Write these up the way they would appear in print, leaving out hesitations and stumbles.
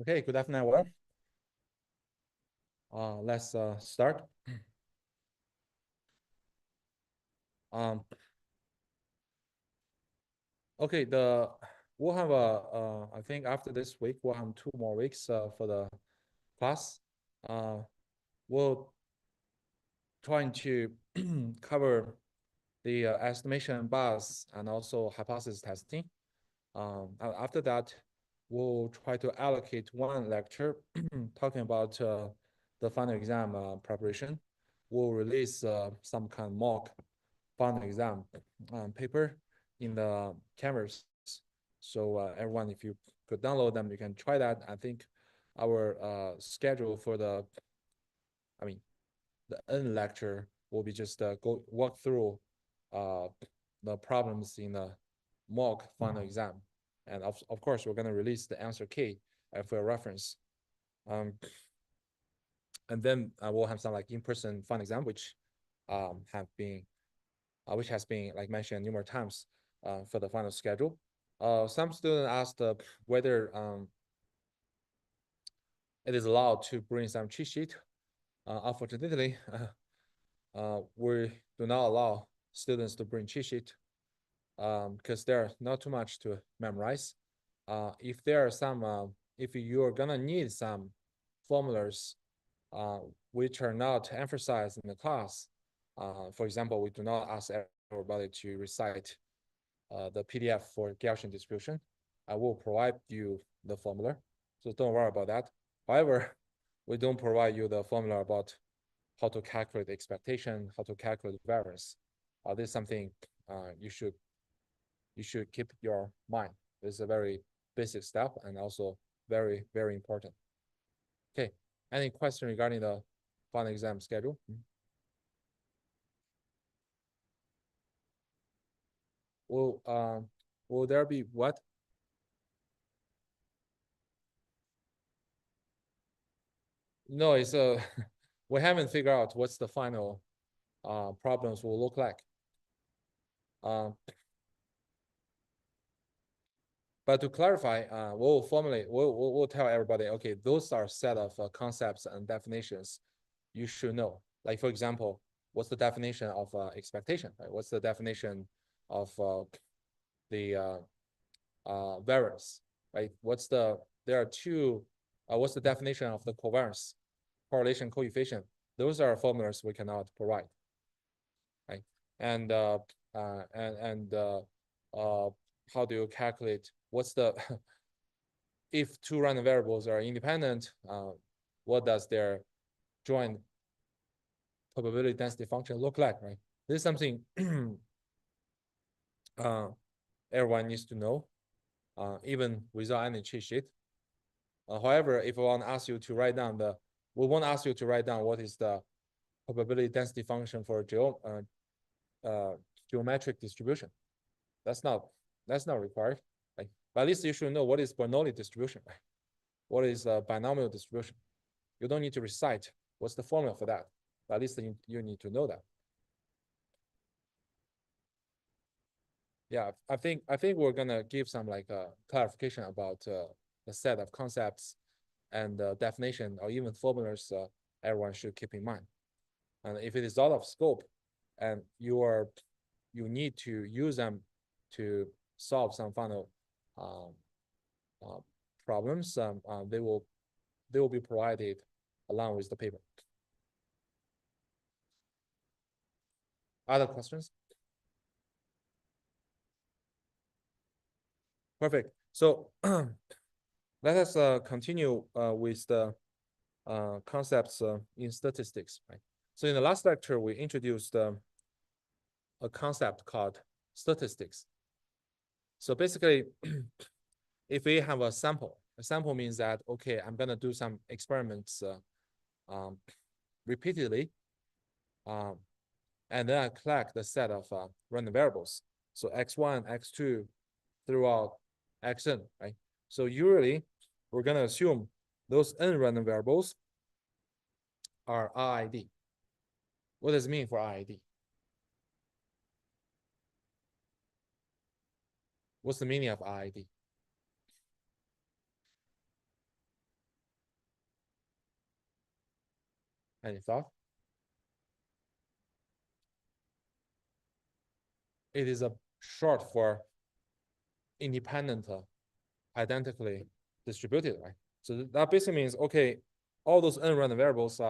Okay, good afternoon, everyone. Let's start. Um, okay, we'll have I think after this week we'll have 2 more weeks for the class. We'll trying to cover the estimation bias and also hypothesis testing. After that, we'll try to allocate one lecture talking about the final exam preparation. We'll release some kind of mock final exam paper in the Canvas. So everyone, if you could download them, you can try that. I think our schedule for the end lecture will be just walk through the problems in the mock final exam. And of course, we're going to release the answer key for reference. And then we'll have some like in-person final exam, which has been like mentioned numerous times for the final schedule. Some students asked whether it is allowed to bring some cheat sheet. Unfortunately, we do not allow students to bring cheat sheet because there are not too much to memorize. If there are some, if you're gonna need some formulas which are not emphasized in the class, for example, we do not ask everybody to recite the PDF for Gaussian distribution. I will provide you the formula, so don't worry about that. However, we don't provide you the formula about how to calculate the expectation, how to calculate variance. This is something you should keep your mind. This is a very basic step and also very, very important. Okay, any question regarding the final exam schedule? Will there be what? No, it's we haven't figured out what's the final problems will look like. But to clarify, we'll tell everybody, okay, those are set of concepts and definitions you should know. Like, for example, what's the definition of expectation? Right? What's the definition of the variance? Right? There are two, what's the definition of the covariance, correlation coefficient? Those are formulas we cannot provide. Right? And how do you calculate what's the if two random variables are independent, what does their joint probability density function look like, right? This is something everyone needs to know, even without any cheat sheet. However, if we want to ask you to write down we won't ask you to write down what is the probability density function for geometric distribution. That's not required, right? But at least you should know what is Bernoulli distribution, right? What is a binomial distribution. You don't need to recite what's the formula for that, but at least you need to know that. Yeah, I think we're gonna give some like clarification about the set of concepts and definition or even formulas everyone should keep in mind. And if it is out of scope and you need to use them to solve some final problems, they will be provided along with the paper. Other questions? Perfect. So let us continue with the concepts in statistics, right? So in the last lecture, we introduced a concept called statistics. So basically, if we have a sample means that, okay, I'm gonna do some experiments repeatedly, and then I collect the set of random variables. So x1, x2 throughout xn, right? So usually we're gonna assume those n random variables are RID. What does it mean for RID? What's the meaning of RID? Any thought? It is a short for independent, identically distributed, right? So that basically means, okay, all those n-random variables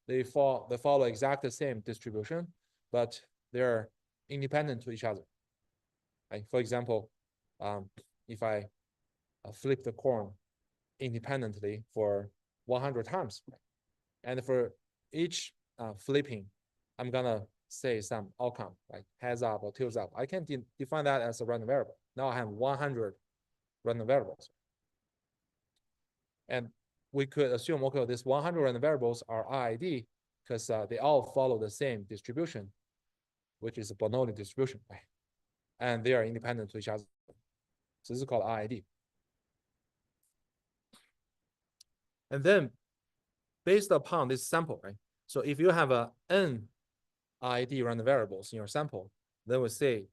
they follow exactly the same distribution, but they're independent to each other. Right? For example, if I flip the coin independently for 100 times, and for each flipping, I'm gonna say some outcome, like heads up or tails up. I can define that as a random variable. Now I have 100 random variables. And we could assume, okay, this 100 random variables are RID because they all follow the same distribution, which is a Bernoulli distribution, right? And they are independent to each other. So this is called RID. And then based upon this sample, right? So if you have a n RID random variables in your sample, then we say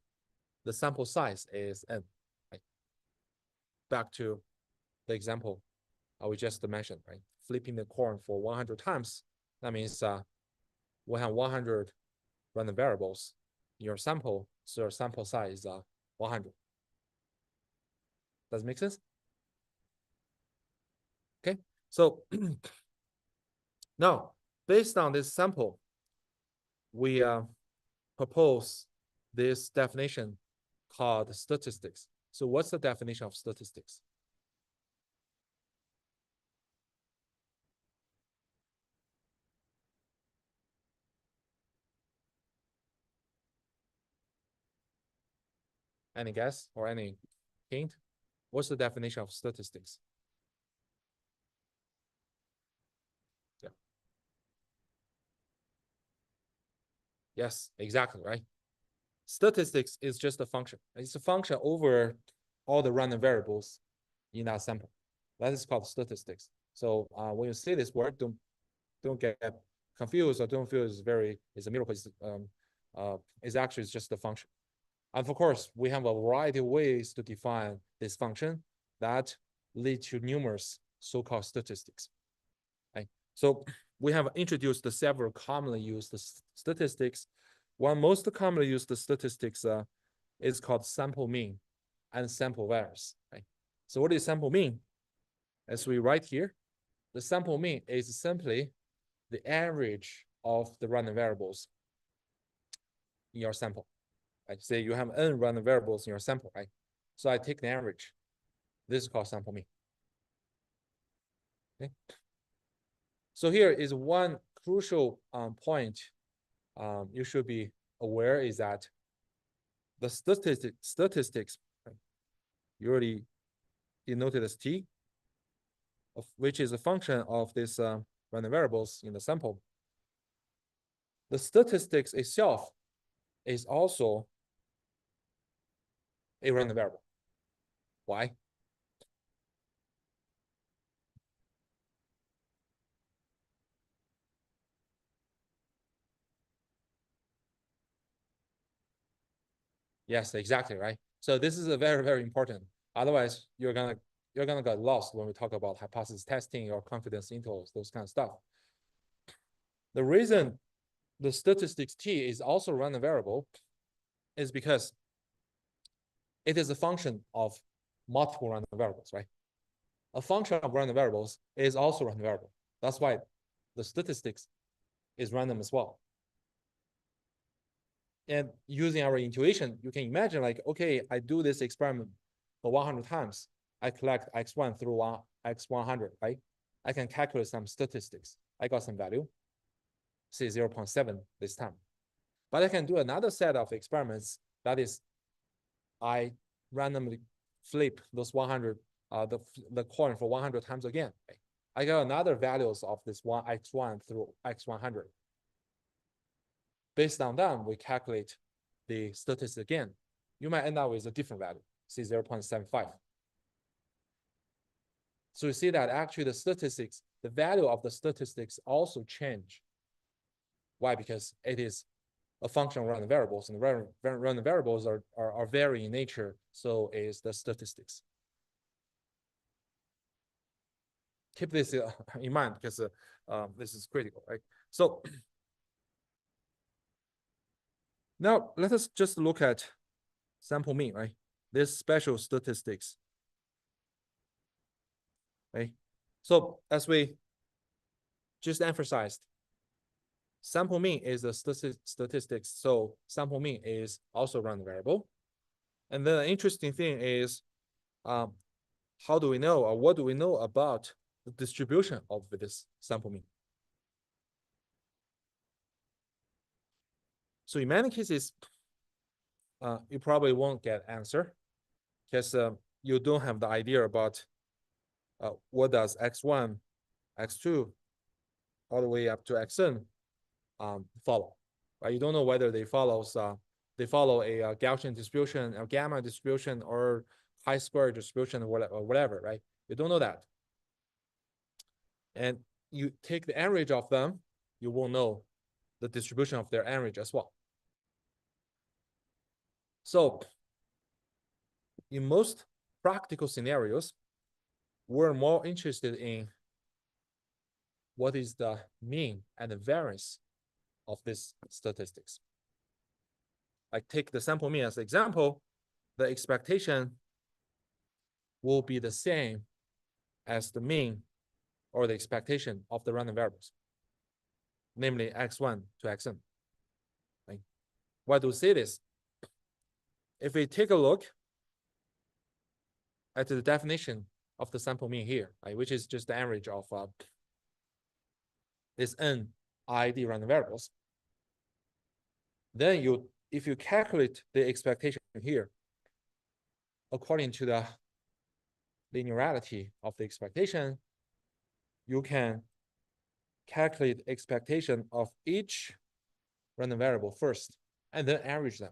the sample size is n, right? Back to the example we just mentioned, right? Flipping the coin for 100 times, that means we have 100 random variables in your sample, so your sample size is 100. Does it make sense? Okay, so now based on this sample, we propose this definition called statistics. So what's the definition of statistics? Any guess or any hint? What's the definition of statistics? Yeah. Yes, exactly, right? Statistics is just a function. It's a function over all the random variables in that sample. That is called statistics. So when you say this word, don't get confused or don't feel it's a miracle. It's actually just a function. And of course, we have a variety of ways to define this function that lead to numerous so-called statistics. Right? So we have introduced the several commonly used statistics. One most commonly used statistics is called sample mean and sample variance. Right? So what does sample mean? As we write here, the sample mean is simply the average of the random variables in your sample. Right? Say you have n random variables in your sample, right? So I take the average. This is called sample mean. Okay. So here is one crucial point you should be aware is that the statistics, right, you already denoted as t, which is a function of this random variables in the sample. The statistics itself is also a random variable. Why? Yes, exactly, right? So this is a very, very important. Otherwise, you're gonna get lost when we talk about hypothesis testing or confidence intervals, those kind of stuff. The reason the statistics t is also random variable is because it is a function of multiple random variables, right? A function of random variables is also random variable. That's why the statistics is random as well. And using our intuition, you can imagine like, okay, I do this experiment for 100 times. I collect x1 through x100, right? I can calculate some statistics. I got some value, say 0.7 this time. But I can do another set of experiments. That is, I randomly flip those 100, the coin for 100 times again. Right? I got another values of this x1 through x100. Based on that, we calculate the statistics again. You might end up with a different value, say 0.75. So you see that actually the statistics, the value of the statistics also change. Why? Because it is a function of random variables, and random variables are vary in nature, so is the statistics. Keep this in mind because this is critical, right? So now let us just look at sample mean, right? This special statistics, right? So as we just emphasized, sample mean is a statistics. So sample mean is also random variable. And the interesting thing is, how do we know, or what do we know about the distribution of this sample mean? So in many cases, you probably won't get answer because you don't have the idea about what does x1, x2, all the way up to xn follow. Right? You don't know whether they follow a Gaussian distribution, a gamma distribution, or chi-square distribution, or whatever, right? You don't know that. And you take the average of them, you will know the distribution of their average as well. So in most practical scenarios, we're more interested in what is the mean and the variance of this statistics. Like take the sample mean as an example, the expectation will be the same as the mean or the expectation of the random variables, namely x1 to xn. Right? Why do we say this? If we take a look at the definition of the sample mean here, right, which is just the average of this n ID random variables, then if you calculate the expectation here according to the linearity of the expectation, you can calculate expectation of each random variable first and then average them.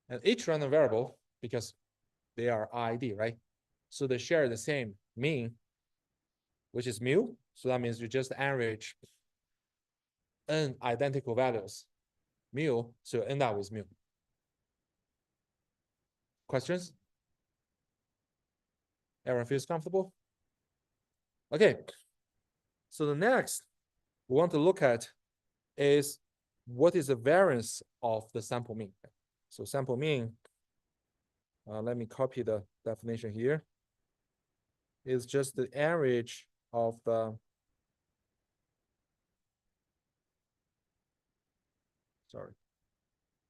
And each random variable, because they are ID, right? So they share the same mean, which is mu. So that means you just average n identical values, mu, so end up with mu. Questions? Everyone feels comfortable? Okay. So the next we want to look at is what is the variance of the sample mean. So sample mean, let me copy the definition here, is just the average of the, sorry,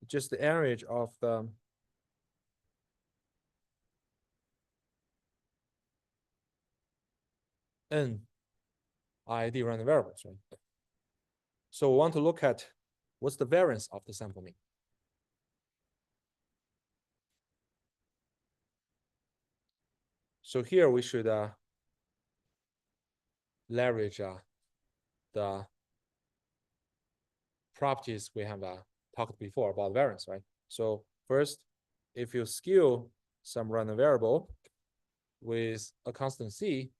just the average of the n ID random variables, right? So we want to look at what's the variance of the sample mean. So here we should leverage the properties we have talked before about variance, right? So first, if you skew some random variable with a constant c,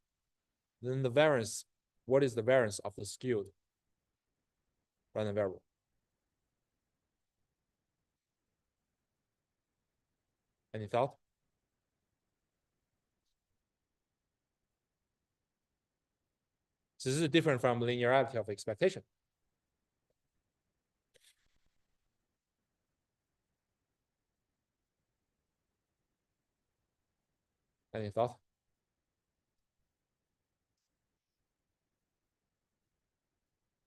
then the variance, what is the variance of the skewed random variable? Any thought? So this is different from linearity of expectation. Any thought?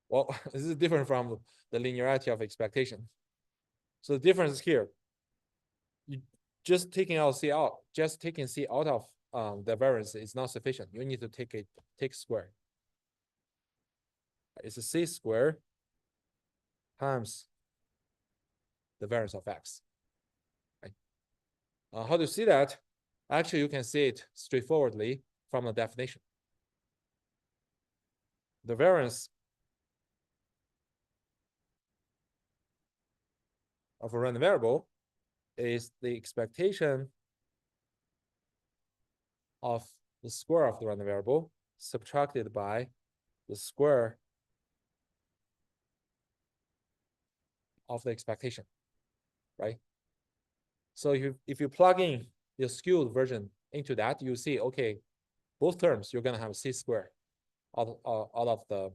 Well, this is different from the linearity of expectation. So the difference is here. You just taking C out of the variance is not sufficient. You need to take square. It's a c square times the variance of x. Right? How do you see that? Actually, you can see it straightforwardly from the definition. The variance of a random variable is the expectation of the square of the random variable subtracted by the square of the expectation, right? So if you plug in the skewed version into that, you see, okay, both terms, you're gonna have C square out of the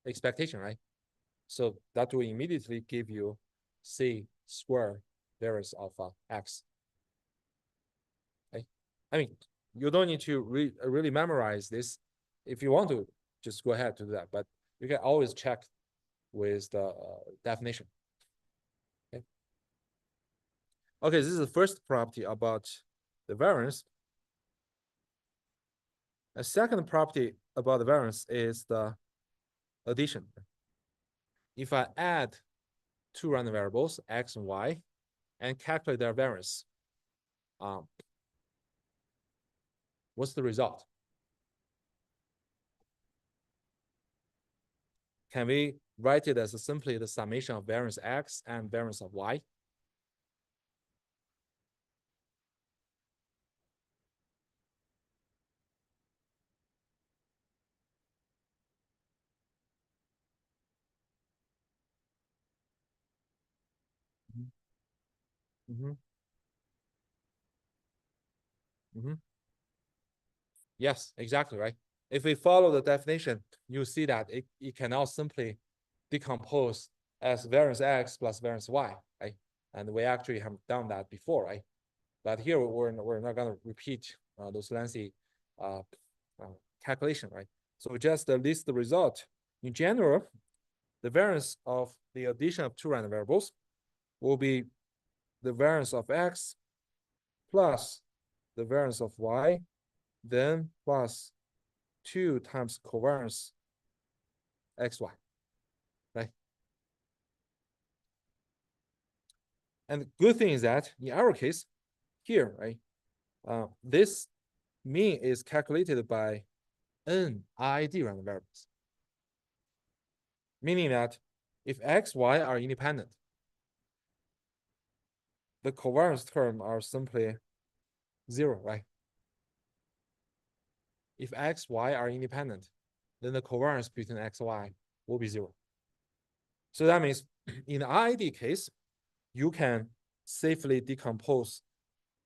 expectation, right? So that will immediately give you C square variance of X. Okay? I mean, you don't need to really memorize this. If you want to, just go ahead to do that. But you can always check with the definition. Okay. Okay, this is the first property about the variance. A second property about the variance is the addition. If I add two random variables, x and y, and calculate their variance, what's the result? Can we write it as simply the summation of variance x and variance of y? Mm-hmm. Mm-hmm. Yes, exactly, right? If we follow the definition, you see that it cannot simply decompose as variance x plus variance y, right? And we actually have done that before, right? But here we're not going to repeat those lengthy calculation, right? So we just list the result. In general, the variance of the addition of two random variables will be the variance of x plus the variance of y, then plus 2 times covariance xy, right? And the good thing is that in our case here, right, this mean is calculated by n RID random variables, meaning that if x, y are independent, the covariance term are simply 0, right? If x, y are independent, then the covariance between x and y will be 0. So that means in the RID case, you can safely decompose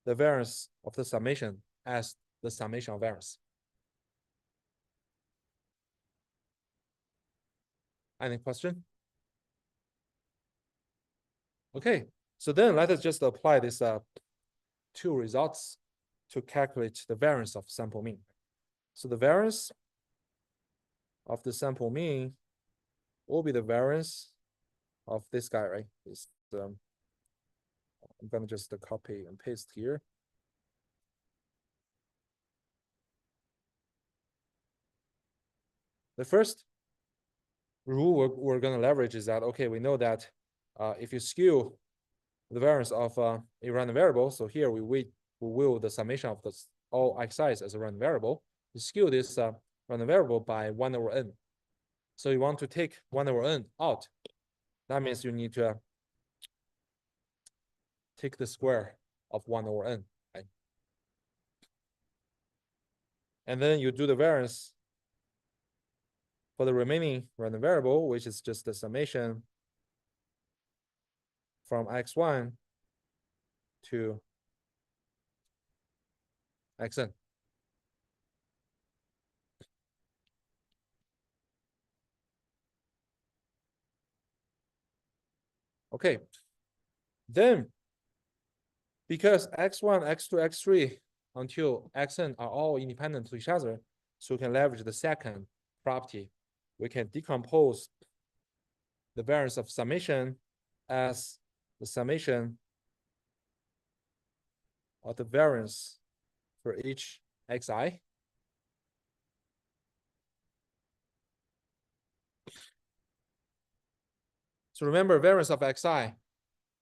the variance of the summation as the summation of variance. Any question? Okay, so then let us just apply this two results to calculate the variance of sample mean. So the variance of the sample mean will be the variance of this guy, right? This, I'm gonna just copy and paste here. The first rule we're gonna leverage is that, okay, we know that if you skew the variance of a random variable, so here we will the summation of all xi's as a random variable, you skew this random variable by 1 over n. So you want to take 1 over n out. That means you need to take the square of 1 over n, right? And then you do the variance for the remaining random variable, which is just the summation from x1 to xn. Okay. Then, because x1, x2, x3 until xn are all independent to each other, so we can leverage the second property. We can decompose the variance of summation as the summation of the variance for each xi. So remember, variance of xi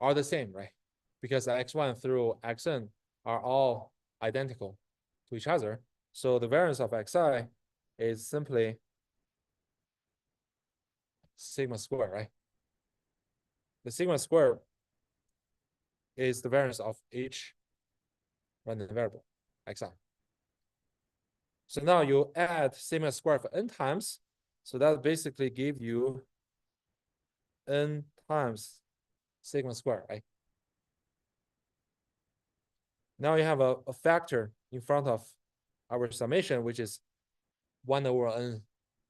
are the same, right? Because x1 through xn are all identical to each other. So the variance of xi is simply sigma square, right? The sigma square is the variance of each random variable, xi. So now you add sigma square for n times. So that basically give you n times sigma square, right? Now you have a factor in front of our summation, which is 1 over n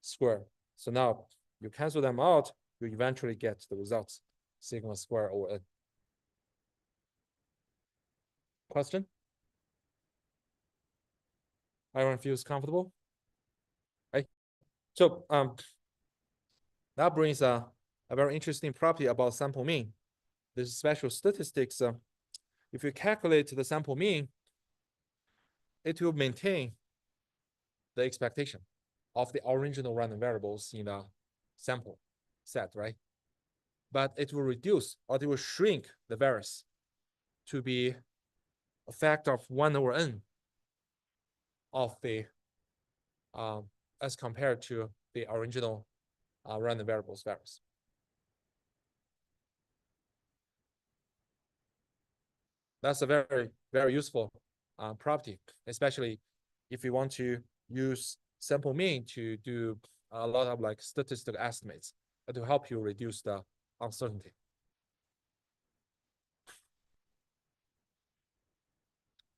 squared. So now you cancel them out, you eventually get the results, sigma square over n. Question? Everyone feels comfortable? Right? So that brings a very interesting property about sample mean. This special statistics, if you calculate the sample mean, it will maintain the expectation of the original random variables in the sample set, right? But it will reduce, or it will shrink the variance to be a factor of 1 over n of the as compared to the original random variables variance. That's a very, very useful property, especially if you want to use sample mean to do a lot of like statistical estimates to help you reduce the uncertainty.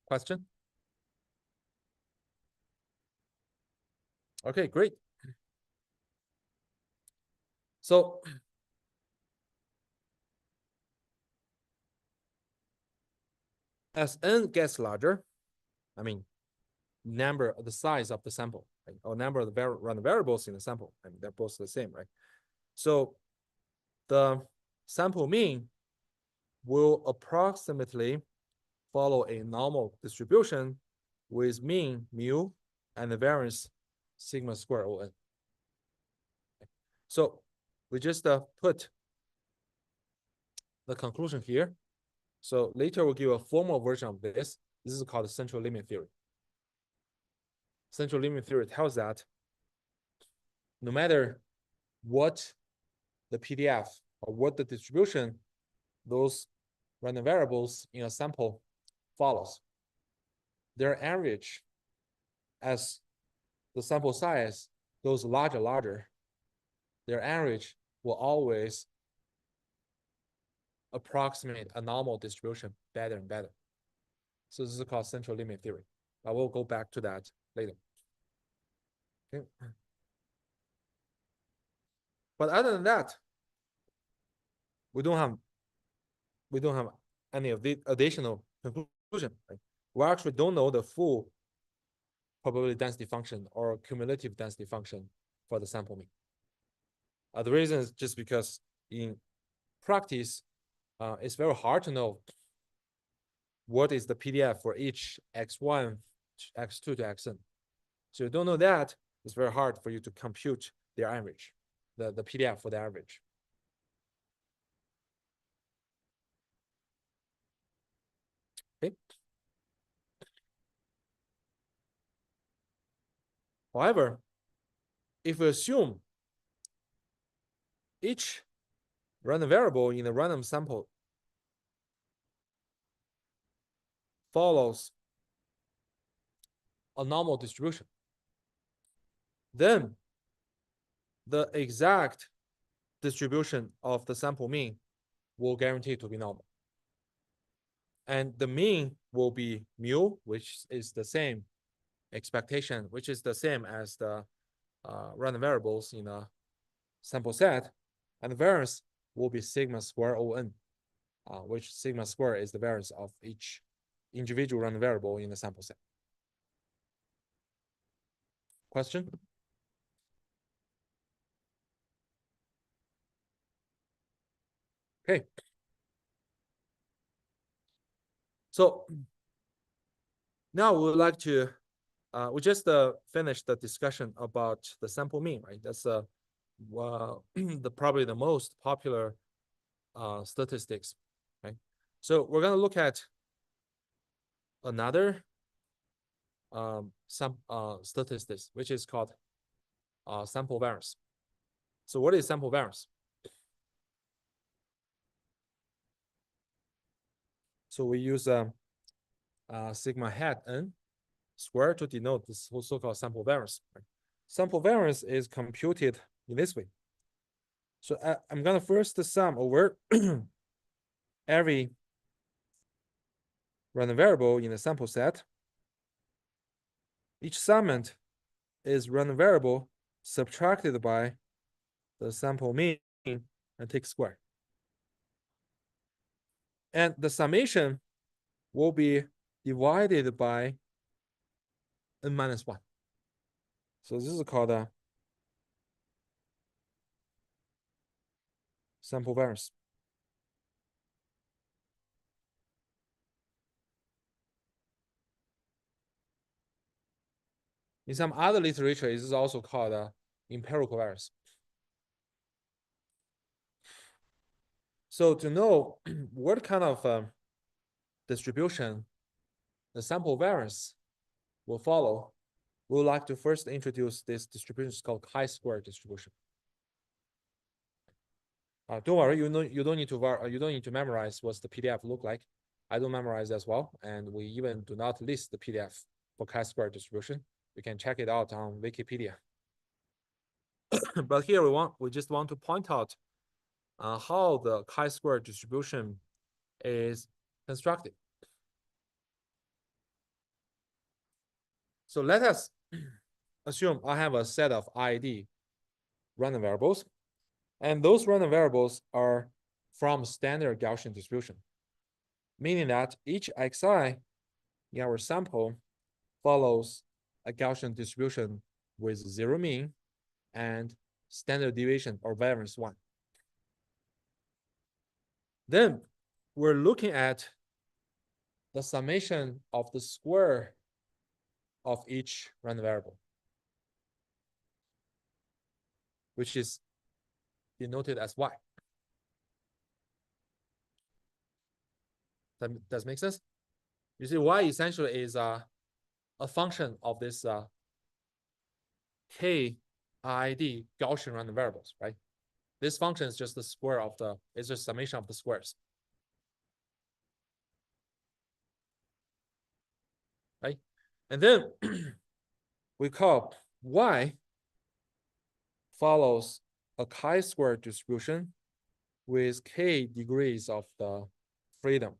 Question? Okay, great. So as n gets larger, I mean, the size of the sample, right? Or number of the random variables in the sample, I mean, they're both the same, right? So the sample mean will approximately follow a normal distribution with mean mu and the variance sigma square O(n). So we just put the conclusion here. So later we'll give a formal version of this. This is called the central limit theory. Central limit theory tells that no matter what the PDF or what the distribution those random variables in a sample follows, their average as the sample size goes larger, their average will always approximate a normal distribution better and better. So this is called central limit theory. I will go back to that later. Okay. But other than that, we don't have any of the additional conclusion. Right? We actually don't know the full probability density function or cumulative density function for the sample mean. The reason is just because in practice, it's very hard to know what is the PDF for each x1, x2 to xn. So you don't know that, it's very hard for you to compute their average, the PDF for the average. Okay. However, if we assume each random variable in the random sample follows a normal distribution, then the exact distribution of the sample mean will guarantee to be normal. And the mean will be mu, which is the same expectation, which is the same as the random variables in a sample set. And the variance will be sigma square O(n), which sigma square is the variance of each individual random variable in the sample set. Question? Okay. So now we would like to, we just finished the discussion about the sample mean, right? That's probably the most popular statistics, right? So we're gonna look at another statistics, which is called sample variance. So what is sample variance? So we use sigma hat n squared to denote this so-called sample variance. Right? Sample variance is computed in this way. So I'm gonna first sum over every random variable in the sample set Each segment is random variable subtracted by the sample mean and take square. And the summation will be divided by n minus 1. So this is called a sample variance. In some other literature, this is also called empirical variance. So to know what kind of distribution the sample variance will follow, we would like to first introduce this distribution called chi-square distribution. Don't worry, you don't need to memorize what's the PDF look like. I don't memorize as well, and we even do not list the PDF for chi-square distribution. You can check it out on Wikipedia. But here we just want to point out how the chi-square distribution is constructed. So let us assume I have a set of ID random variables, and those random variables are from standard Gaussian distribution, meaning that each xi in our sample follows a Gaussian distribution with zero mean and standard deviation or variance 1. Then we're looking at the summation of the square of each random variable, which is denoted as y. Does make sense? You see, y essentially is a function of this k ID Gaussian random variables, right? This function is just the square of it's just summation of the squares. Right? And then we call y follows a chi-square distribution with k degrees of the freedom.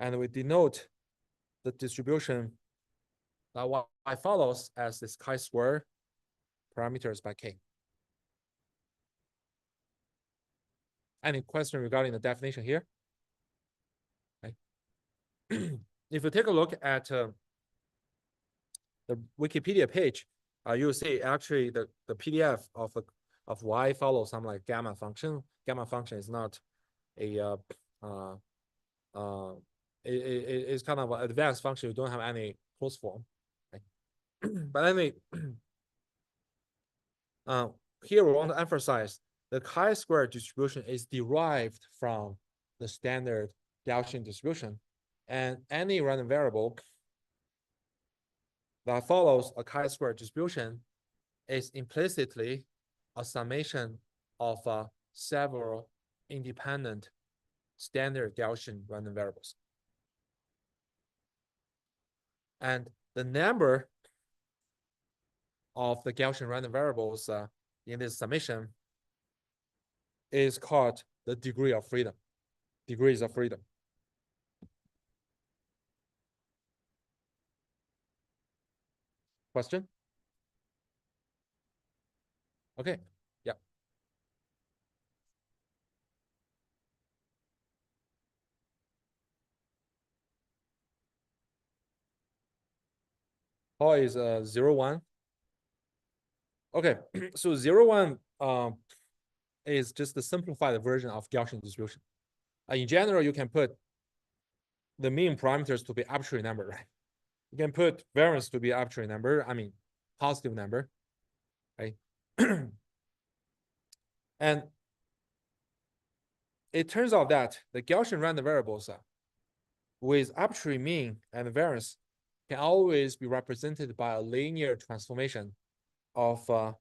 And we denote the distribution that y follows as this chi-square parameters by k. Any question regarding the definition here? Okay. If you take a look at the Wikipedia page, you'll see actually the PDF of y follows some like gamma function. Gamma function is not a it's kind of an advanced function. You don't have any closed form. Okay. But anyway, here we want to emphasize the chi-square distribution is derived from the standard Gaussian distribution, and any random variable that follows a chi-square distribution is implicitly a summation of several independent standard Gaussian random variables. And the number of the Gaussian random variables in this summation is called the degree of freedom, degrees of freedom. Question? Okay, yeah. How is 0, 1? Okay, so 0, 1 is just the simplified version of Gaussian distribution. In general, you can put the mean parameters to be arbitrary number, right? You can put variance to be arbitrary number, I mean, positive number, right? And it turns out that the Gaussian random variables with arbitrary mean and variance can always be represented by a linear transformation of a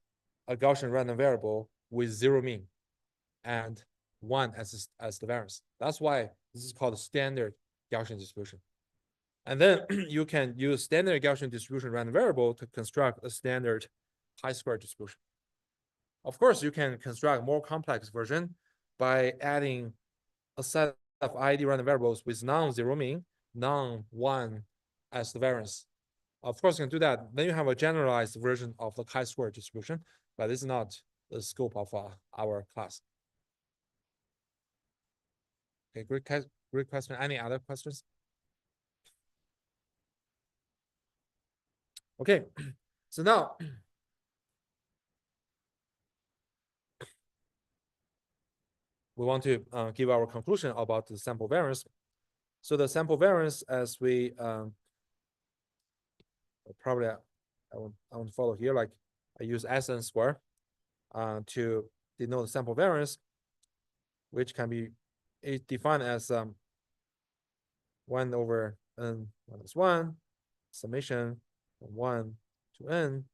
Gaussian random variable with 0 mean and 1 as the variance. That's why this is called a standard Gaussian distribution. And then you can use standard Gaussian distribution random variable to construct a standard chi-square distribution. Of course, you can construct a more complex version by adding a set of ID random variables with non-zero mean, non-1 as the variance, Of course, you can do that. Then you have a generalized version of the chi-square distribution, but this is not the scope of our class. Okay, great question. Any other questions? Okay, so now we want to give our conclusion about the sample variance. So the sample variance, as we probably I want to follow here, like I use SN square to denote the sample variance, which can be defined as 1 over n minus 1 summation from 1 to n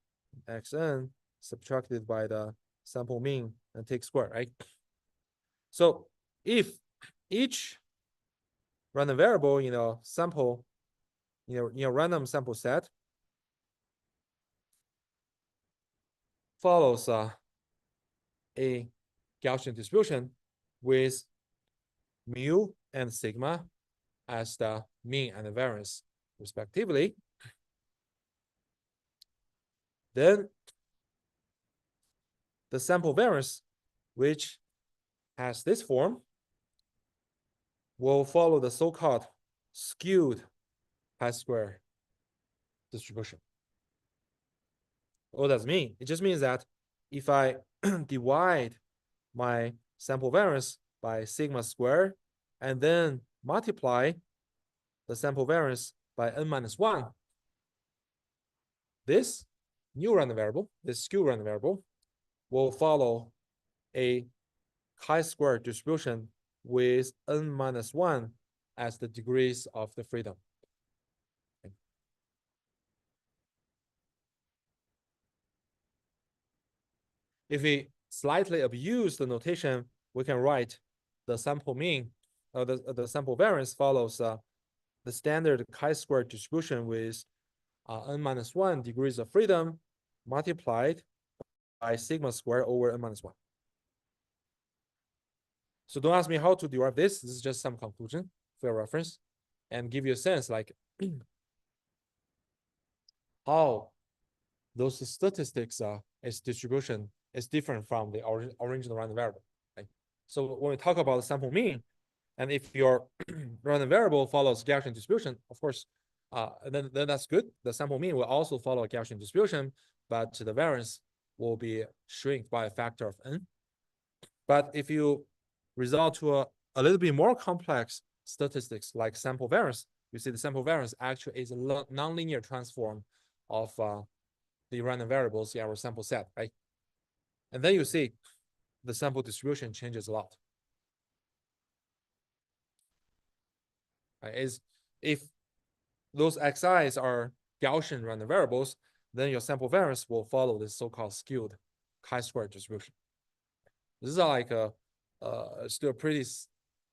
xn subtracted by the sample mean and take square, right? So if each random variable, sample, random sample set follows a Gaussian distribution with mu and sigma as the mean and the variance respectively, then the sample variance, which has this form, will follow the so-called skewed chi-square distribution. What does it mean? It just means that if I divide my sample variance by sigma square and then multiply the sample variance by n minus 1, this new random variable, this skew random variable, will follow a chi-square distribution with n minus 1 as the degrees of the freedom. If we slightly abuse the notation, we can write the sample mean, the sample variance follows the standard chi-square distribution with n minus 1 degrees of freedom multiplied by sigma square over n minus 1. So don't ask me how to derive this. This is just some conclusion for your reference and give you a sense like how those statistics its distribution is different from the original random variable. Right? So when we talk about the sample mean, and if your random variable follows Gaussian distribution, of course, then that's good. The sample mean will also follow a Gaussian distribution, but the variance will be shrink by a factor of n. But if you result to a little bit more complex statistics like sample variance, you see the sample variance actually is a nonlinear transform of the random variables in our sample set, right? And then you see the sample distribution changes a lot. Is if those xi's are Gaussian random variables, then your sample variance will follow this so-called skewed chi-square distribution. This is like a still pretty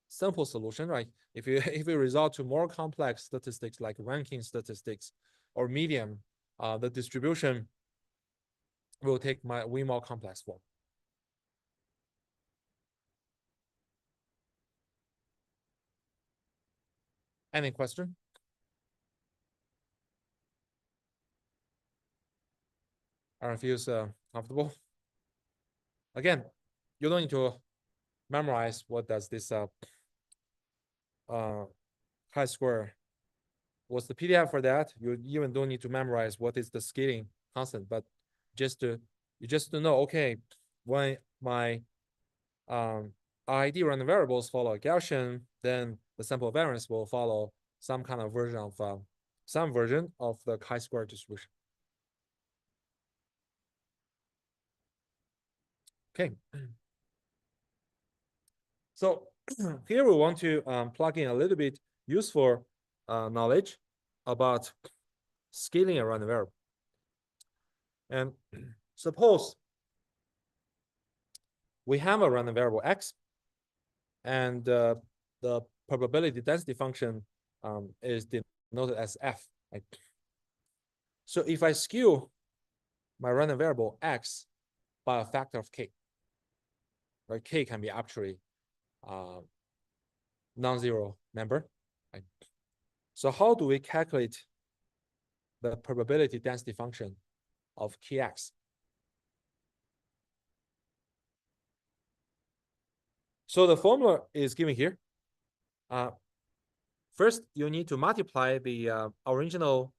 simple solution, right? If you resort to more complex statistics like ranking statistics or medium, the distribution will take way more complex form. Any question? Everyone feels comfortable? Again, you don't need to memorize what does this chi-square. What's the PDF for that? You even don't need to memorize what is the scaling constant, but you just to know, okay, when my RID random variables follow a Gaussian, then the sample variance will follow some kind of version of some version of the chi-square distribution. Okay. So here we want to plug in a little bit useful knowledge about scaling a random variable. And suppose we have a random variable x, and the probability density function is denoted as f. Right? So if I skew my random variable x by a factor of k, right? K can be actually non-zero number. Right? So how do we calculate the probability density function of Kx. So the formula is given here. First, you need to multiply the original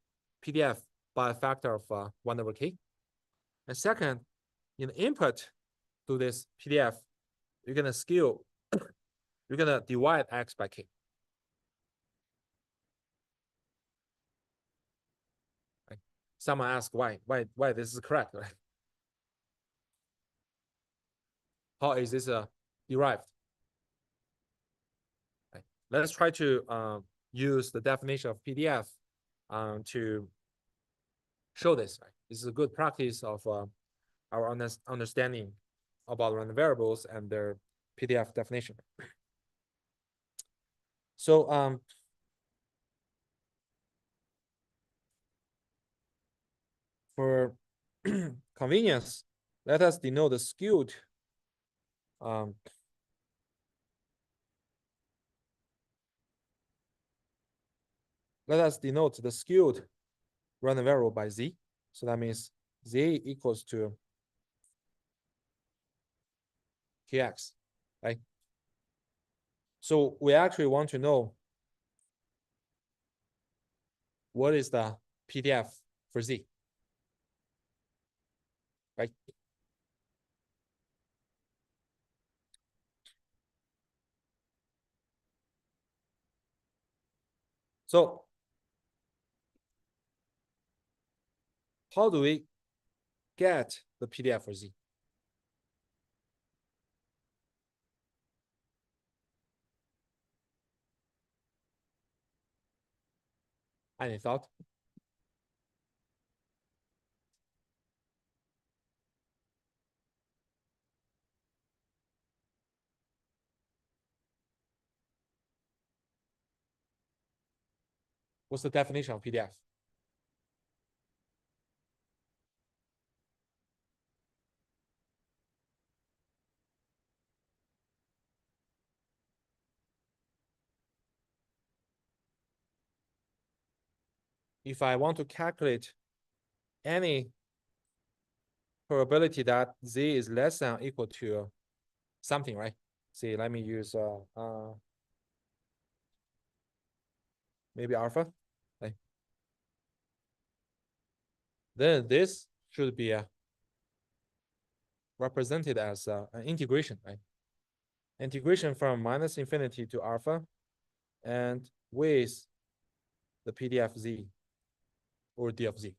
PDF by a factor of 1/k. And second, in input to this PDF, you're gonna you're gonna divide x by k. Right? Someone asked why this is correct, right? How is this derived? Right. Let's try to use the definition of PDF to show this. Right? This is a good practice of our understanding about random variables and their PDF definition. So for convenience, let us denote the skewed let us denote the skewed random variable by z. So that means z equals to kx, right? So we actually want to know what is the PDF for z, right? So how do we get the PDF for z? Any thought? What's the definition of PDF? If I want to calculate any probability that z is less than or equal to something, right? See, let me use maybe alpha, right? Then this should be represented as an integration, right? Integration from minus infinity to alpha and with the PDF z or d of z.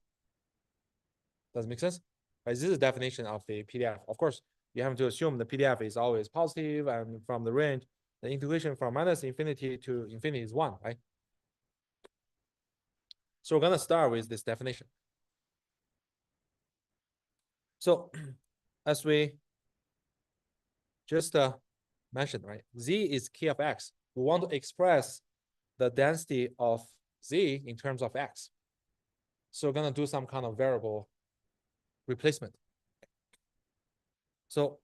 Does it make sense? Right, this is the definition of the PDF. Of course, you have to assume the PDF is always positive, and from the range, the integration from minus infinity to infinity is 1, right? So we're gonna start with this definition. So as we just mentioned, right, z is k of x. We want to express the density of z in terms of x. So we're gonna do some kind of variable replacement. So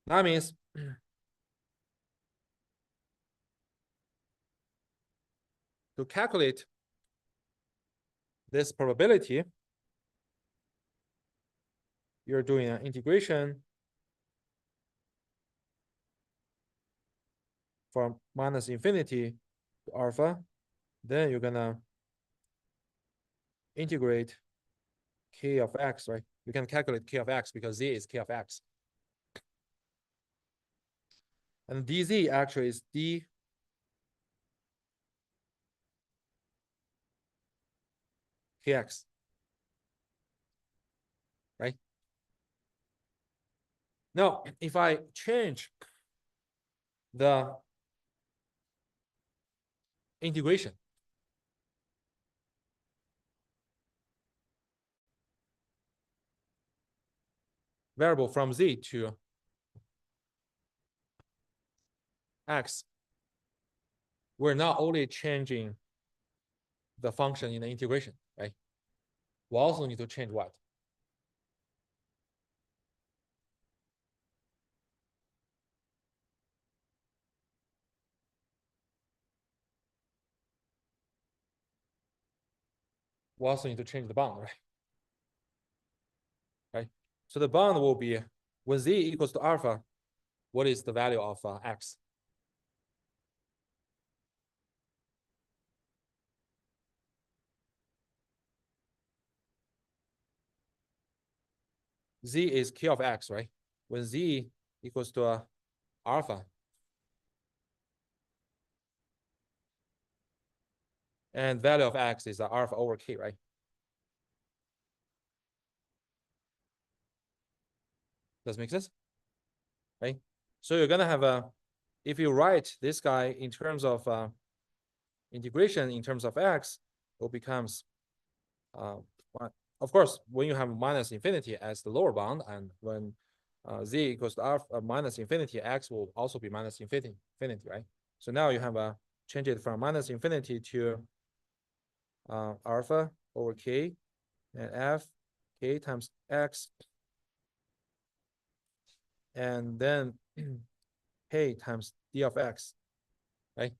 that means to calculate this probability, you're doing an integration from minus infinity to alpha. Then you're gonna integrate k of x, right? You can calculate k of x because z is k of x. And dz actually is d kx, right? Now, if I change the integration variable from z to x, we're not only changing the function in the integration, right? We also need to change what? we also need to change the bound, right? Right. So the bound will be when z equals to alpha, what is the value of x? Z is k of x, right? When z equals to alpha, and value of x is alpha over k, right? Does make sense? Right? So you're gonna have a, if you write this guy in terms of integration in terms of x, it becomes one. Of course, when you have minus infinity as the lower bound, and when z equals to alpha minus infinity, x will also be minus infinity, right? So now you have a change it from minus infinity to alpha over k and f k times x, and then k times d of x, right?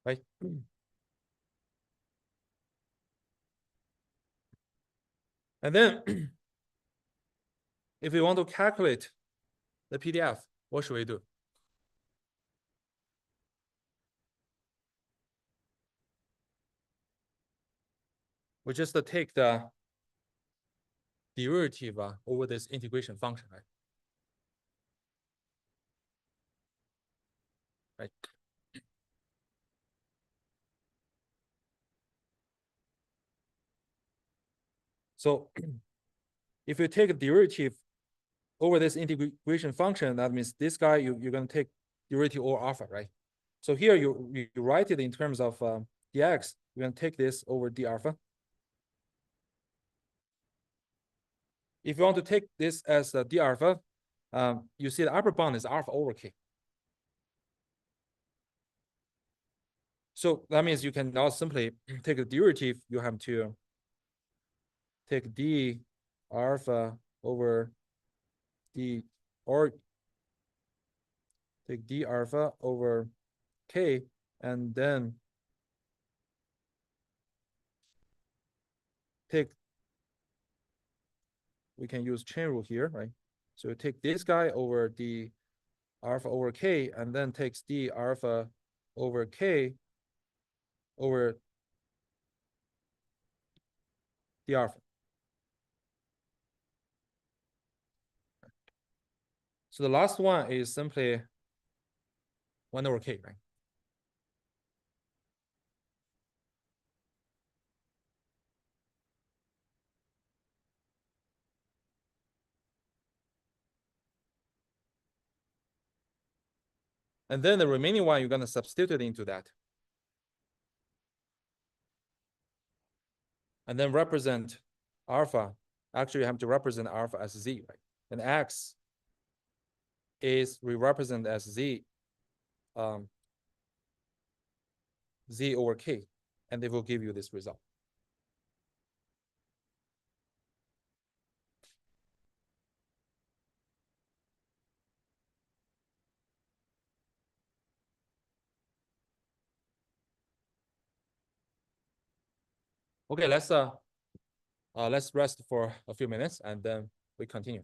Right. And then if we want to calculate the PDF, what should we do? We just take the derivative over this integration function, right? Right. So if you take a derivative over this integration function, that means this guy, you're going to take derivative over alpha, right? So here you write it in terms of dx, you're going to take this over d alpha. If you want to take this as d alpha, you see the upper bound is alpha over k. So that means you can now simply take the derivative. You have to take d alpha over d, or take d alpha over k, and then take, we can use chain rule here, right? So take this guy over d alpha over k, and then takes d alpha over k over d alpha. So the last one is simply 1 over k, right? And then the remaining one, you're going to substitute into that. And then represent alpha. Actually, you have to represent alpha as z, right? And x is we represent as z, um, z over k, and it will give you this result. Okay, let's rest for a few minutes and then we continue.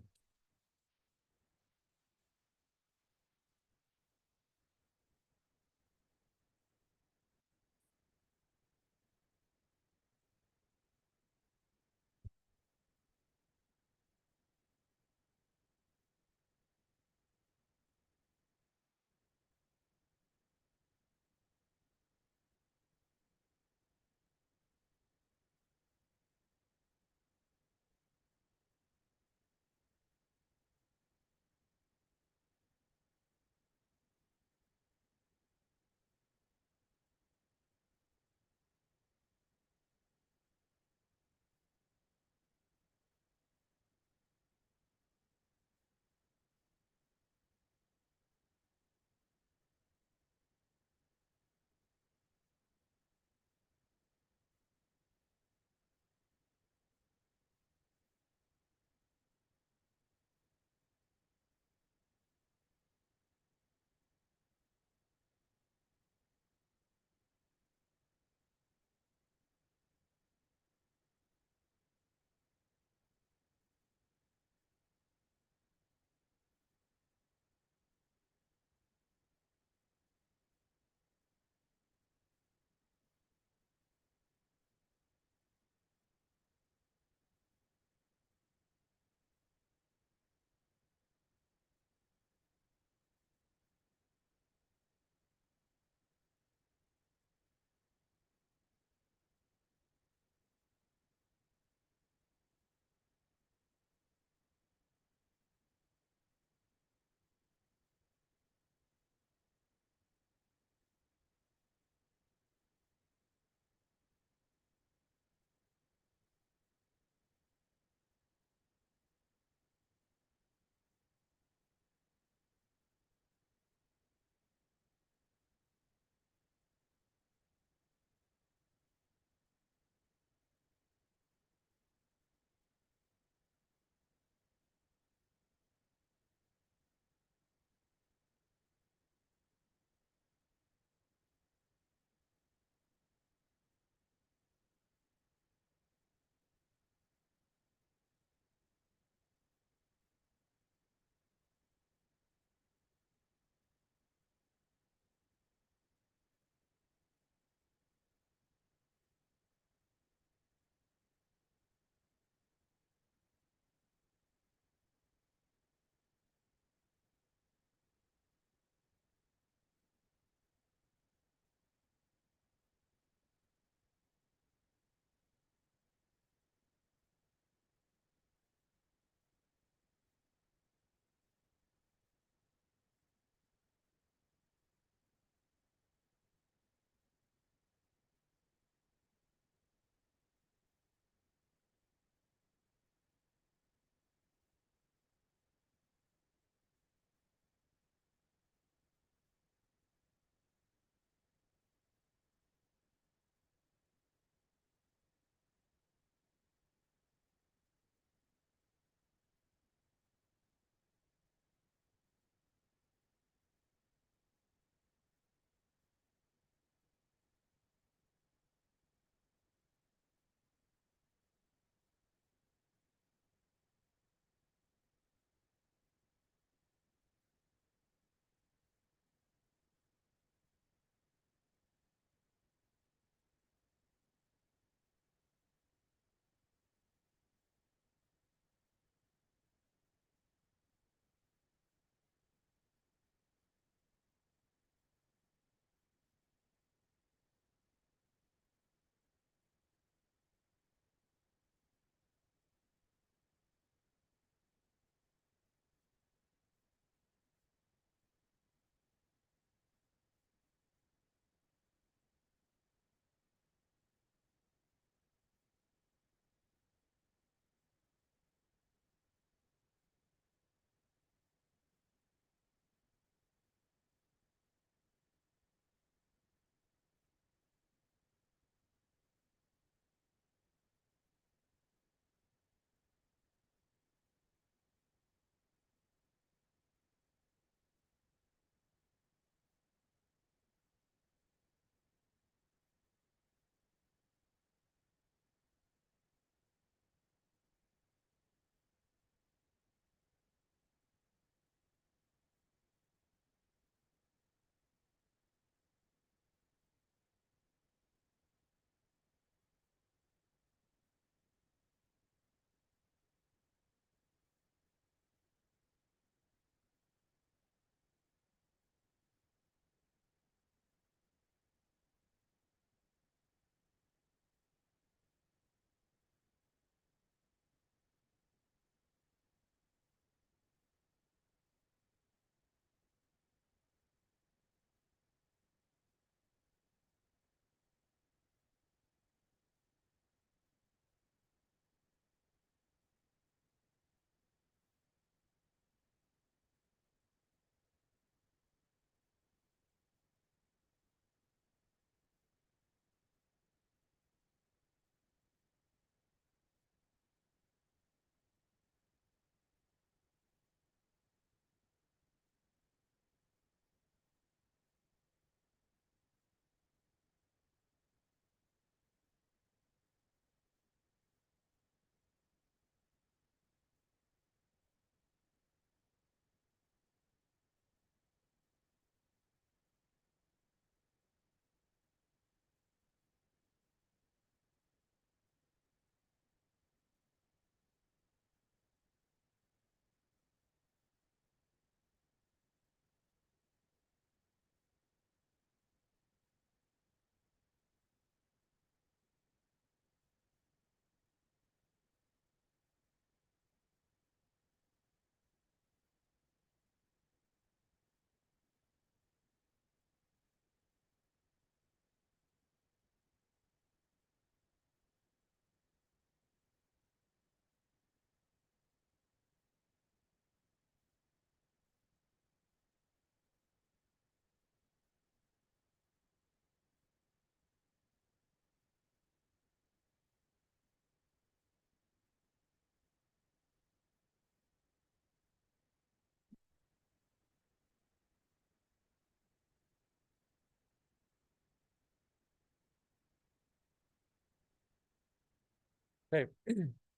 Okay,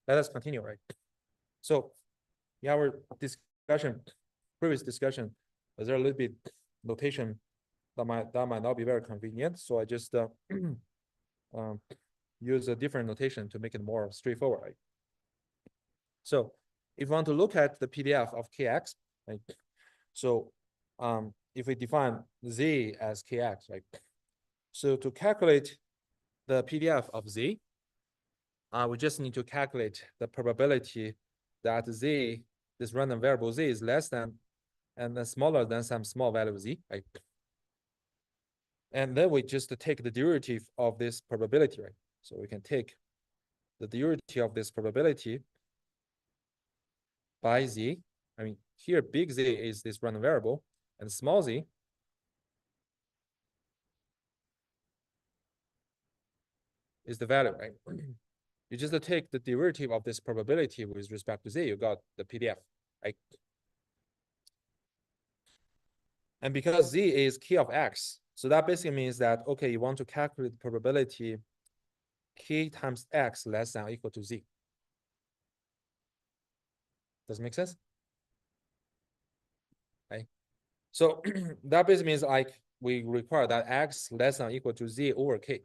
let us continue, right? So in our previous discussion, is there a little bit notation that might not be very convenient? So I just um, use a different notation to make it more straightforward, right? So if you want to look at the PDF of kx, right? So if we define z as kx, right? So to calculate the PDF of z, we just need to calculate the probability that z, this random variable z, is less than and then smaller than some small value z, right? And then we just take the derivative of this probability, right? So we can take the derivative of this probability by z. I mean, here big Z is this random variable, and small z is the value, right? You just take the derivative of this probability with respect to z, you got the PDF, right? And because z is k of x, so that basically means that, okay, you want to calculate the probability k times x less than or equal to z. Does it make sense? Right? So that basically means like we require that x less than or equal to z over k.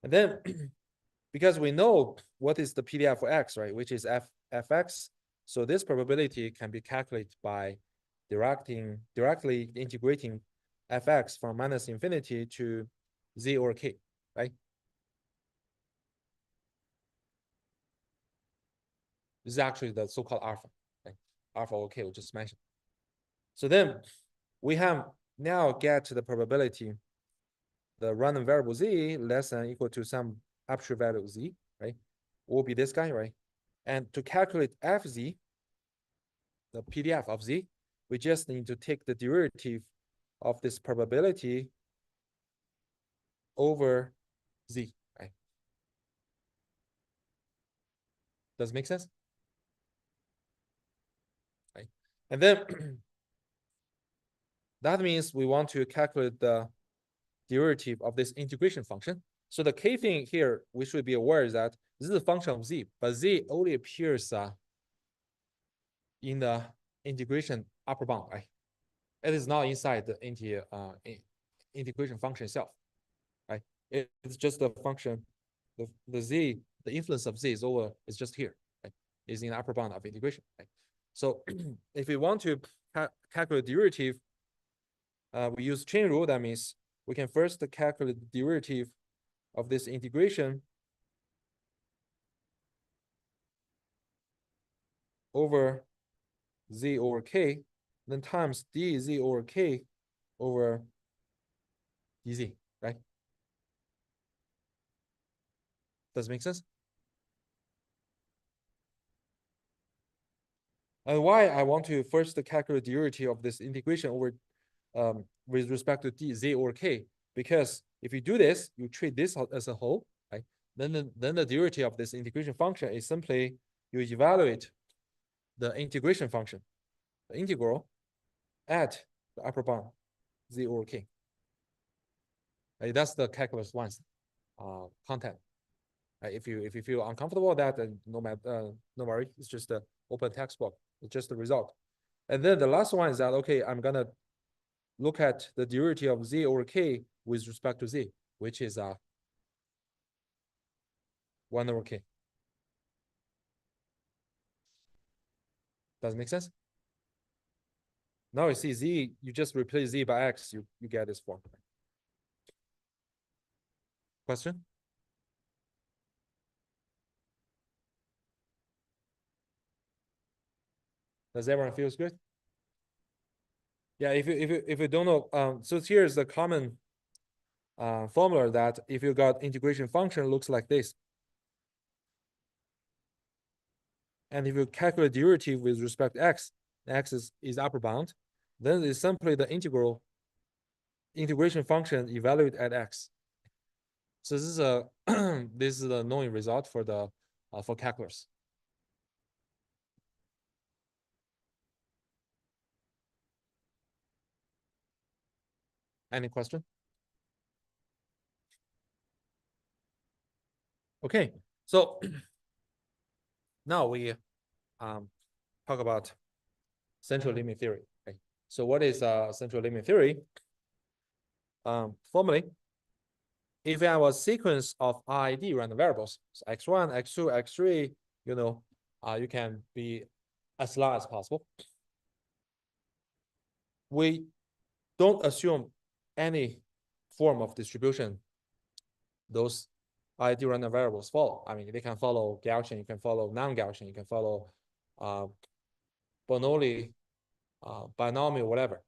And then because we know what is the PDF for x, right, which is fx, so this probability can be calculated by directly integrating fx from minus infinity to z over k, right? This is actually the so-called alpha, right? Alpha over k we just mentioned. So then we have now get to the probability, the random variable z less than or equal to some arbitrary value z, right? Will be this guy, right? And to calculate fz, the PDF of z, we just need to take the derivative of this probability over z, right? Does it make sense? Right. And then that means we want to calculate the derivative of this integration function. So the key thing here we should be aware is that this is a function of z, but z only appears in the integration upper bound, right? It is not inside the integration function itself, right? It's just a function, the z, the influence of z is just here, right? Is in the upper bound of integration, right? So if we want to calculate derivative, we use chain rule. That means we can first calculate the derivative of this integration over z over k, then times dz over k over dz, right? Does it make sense? And why I want to first calculate the derivative of this integration over with respect to dz over k, because if you do this, you treat this as a whole, right? Then the derivative of this integration function is simply you evaluate the integration function, the integral at the upper bound z over k. Right? That's the calculus one's content. Right? If you feel uncomfortable with that, then no worry, it's just an open textbook. It's just the result. And then the last one is that, okay, I'm gonna look at the derivative of z over k with respect to z, which is 1 over k. Does it make sense? Now you see z, you just replace z by x, you get this form. Question? Does everyone feels good? Yeah, if you don't know, so here's the common formula that if you got integration function looks like this. And if you calculate derivative with respect to x, x is upper bound, then it's simply the integration function evaluate at x. So this is a this is the knowing result for the for calculus. Any question? Okay, so now we talk about central limit theory. Okay. So what is central limit theory? Formally, if I have a sequence of ID random variables, so x1, x2, x3, you can be as large as possible. We don't assume any form of distribution those ID random variables follow. I mean, they can follow Gaussian, you can follow non-Gaussian, you can follow Bernoulli, binomial, whatever.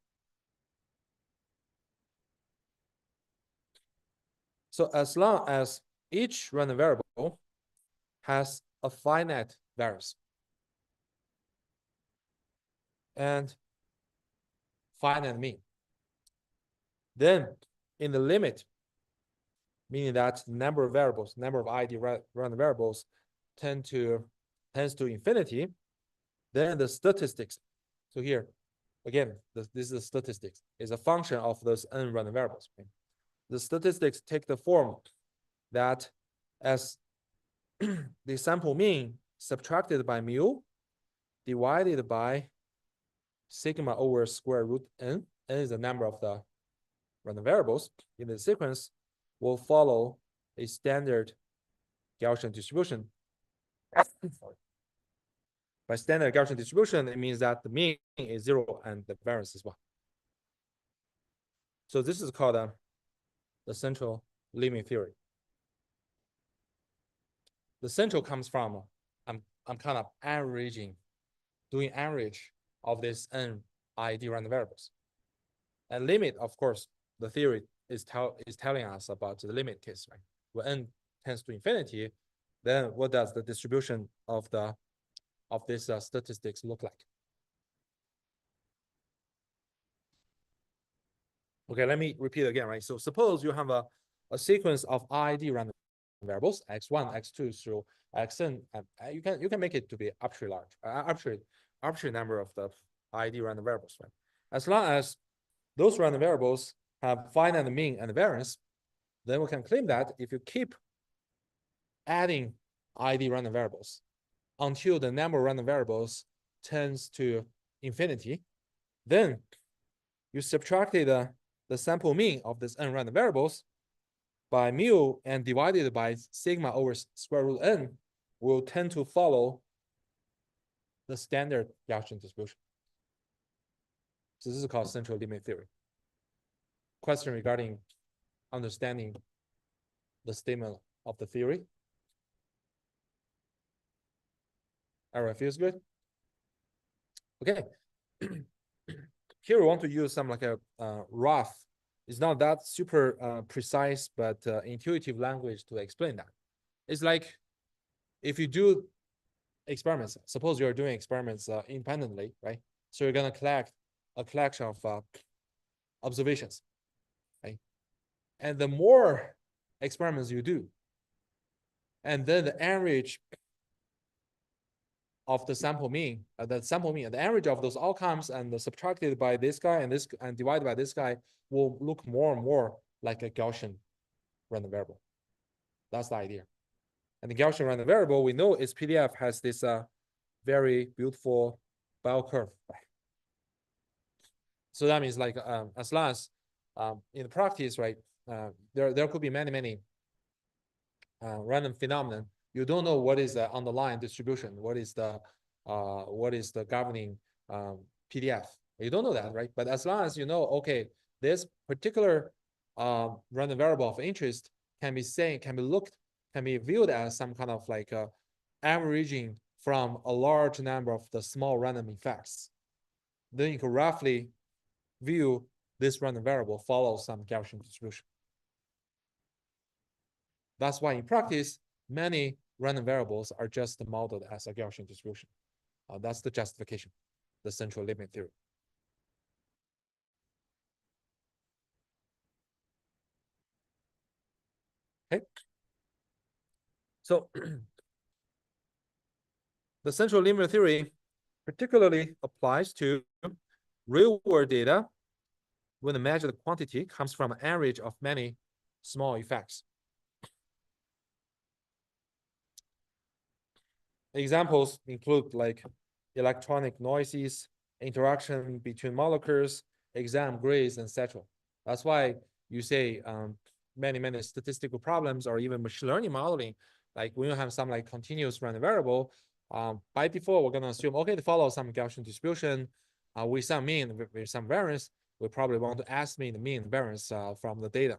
So as long as each random variable has a finite variance and finite mean, then in the limit, meaning that number of variables, number of ID random variables tends to infinity, then the statistics. So here, again, this is the statistics, is a function of those n random variables. Okay? The statistics take the form that as the sample mean subtracted by mu divided by sigma over square root n. N is the number of the random variables in the sequence, will follow a standard Gaussian distribution. By standard Gaussian distribution, it means that the mean is 0 and the variance is 1. So this is called the central limit theory. The central comes from I'm kind of doing average of this n ID random variables. And limit, of course, the theory is telling us about the limit case, right? When n tends to infinity, then what does the distribution of this statistics look like? Okay, let me repeat again, right? So suppose you have a sequence of ID random variables, x1, x2 through xn, and you can make it to be arbitrary large, arbitrary number of the ID random variables, right? As long as those random variables have finite mean and variance, then we can claim that if you keep adding ID random variables until the number of random variables tends to infinity, then you subtracted the sample mean of this n random variables by mu and divided by sigma over square root n will tend to follow the standard Gaussian distribution. So this is called central limit theory. Question regarding understanding the statement of the theory. All right, feels good? Okay. Here we want to use some like a rough, it's not that super precise, but intuitive language to explain that. It's like if you do experiments, suppose you're doing experiments independently, right? So you're gonna collect a collection of observations, right? And the more experiments you do, and then the average of the sample mean, the average of those outcomes and subtracted by this guy and this and divided by this guy will look more and more like a Gaussian random variable. That's the idea. And the Gaussian random variable, we know its PDF has this very beautiful bell curve. So that means like as long as in practice, right, there could be many random phenomenon. You don't know what is the underlying distribution, what is the governing PDF. You don't know that, right? But as long as you know, okay, this particular random variable of interest can be viewed as some kind of like averaging from a large number of the small random effects. Then you can roughly view this random variable follows some Gaussian distribution. That's why in practice, many random variables are just modeled as a Gaussian distribution. That's the justification, the central limit theory. Okay. So the central limit theory particularly applies to real-world data when the measured quantity comes from an average of many small effects. examples include like electronic noises, interaction between molecules, exam grades, etc. That's why you say many statistical problems or even machine learning modeling, like when you have some like continuous random variable, by default, we're gonna assume, okay, to follow some Gaussian distribution with some mean, with some variance, we probably want to estimate the mean variance from the data.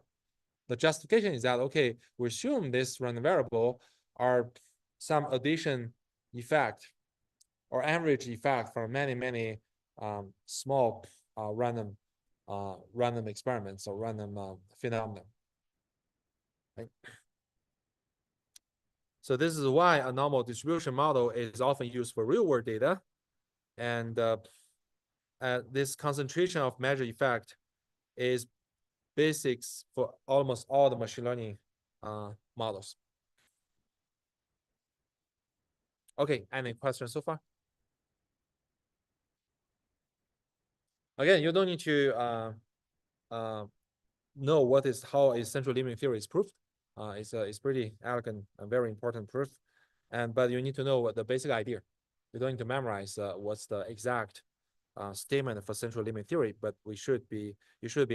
The justification is that, okay, we assume this random variable are some addition effect or average effect from many small random experiments or random phenomena. Right? So this is why a normal distribution model is often used for real world data, and this concentration of measure effect is basics for almost all the machine learning models. Okay, any questions so far? Again, you don't need to know how a central limit theory is proved. It's pretty elegant and very important proof, but you need to know what the basic idea. You don't need to memorize what's the exact statement for central limit theory, but you should be